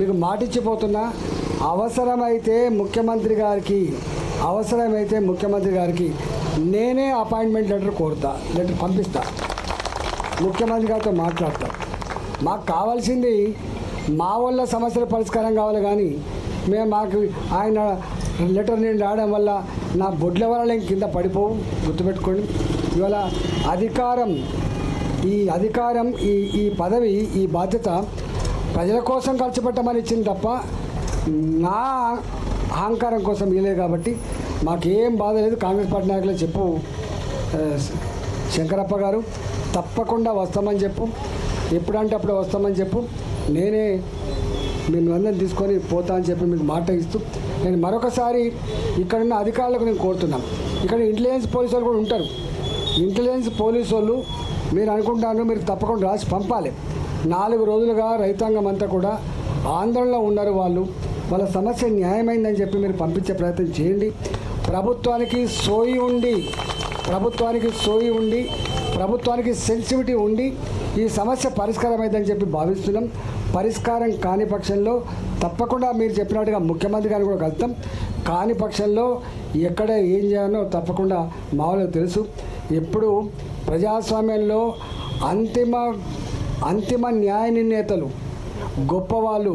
మీకు మాటిచ్చిపోతున్నా, అవసరమైతే ముఖ్యమంత్రి గారికి నేనే అపాయింట్మెంట్ లెటర్ పంపిస్తా, ముఖ్యమంత్రి గారితో మాట్లాడతా. మాకు కావాల్సింది మా వల్ల సమస్యల పరిష్కారం కావాలి, కానీ మాకు ఆయన లెటర్ నేను రాయడం వల్ల నా బొడ్ల వల్ల కింద పడిపోవు. గుర్తుపెట్టుకోండి, ఇవాళ అధికారం ఈ పదవి, ఈ బాధ్యత ప్రజల కోసం ఖర్చు పెట్టమని ఇచ్చింది తప్ప నా అహంకారం కోసం ఇవ్వలేదు. కాబట్టి మాకేం బాధ లేదు. కాంగ్రెస్ పార్టీ నాయకులు చెప్పు శంకరప్ప గారు, తప్పకుండా వస్తామని చెప్పు, ఎప్పుడంటే అప్పుడు వస్తామని చెప్పు, నేనే మిమ్మల్ని అందరిని తీసుకొని పోతా అని చెప్పి మీకు మాట ఇస్తూ, నేను మరొకసారి ఇక్కడున్న అధికారులకు నేను కోరుతున్నాను. ఇక్కడ ఇంటెలిజెన్స్ పోలీసు వాళ్ళు కూడా ఉంటారు. ఇంటెలిజెన్స్ పోలీసు వాళ్ళు మీరు అనుకుంటాను, మీరు తప్పకుండా రాసి పంపాలి. 4 రోజులుగా రైతాంగం అంతా కూడా ఆందోళనలో ఉన్నారు. వాళ్ళ సమస్య న్యాయమైందని చెప్పి మీరు పంపించే ప్రయత్నం చేయండి. ప్రభుత్వానికి సోయి ఉండి ప్రభుత్వానికి సెన్సిటివిటీ ఉండి ఈ సమస్య పరిష్కారమైందని చెప్పి భావిస్తున్నాం. పరిష్కారం కాని పక్షంలో తప్పకుండా మీరు చెప్పినట్టుగా ముఖ్యమంత్రి గారిని కూడా కలుస్తాం. కాని పక్షంలో ఎక్కడ ఏం చేయాలో తప్పకుండా మా వాళ్ళకి తెలుసు. ఎప్పుడు ప్రజాస్వామ్యంలో అంతిమ న్యాయ నిర్ణేతలు గొప్పవాళ్ళు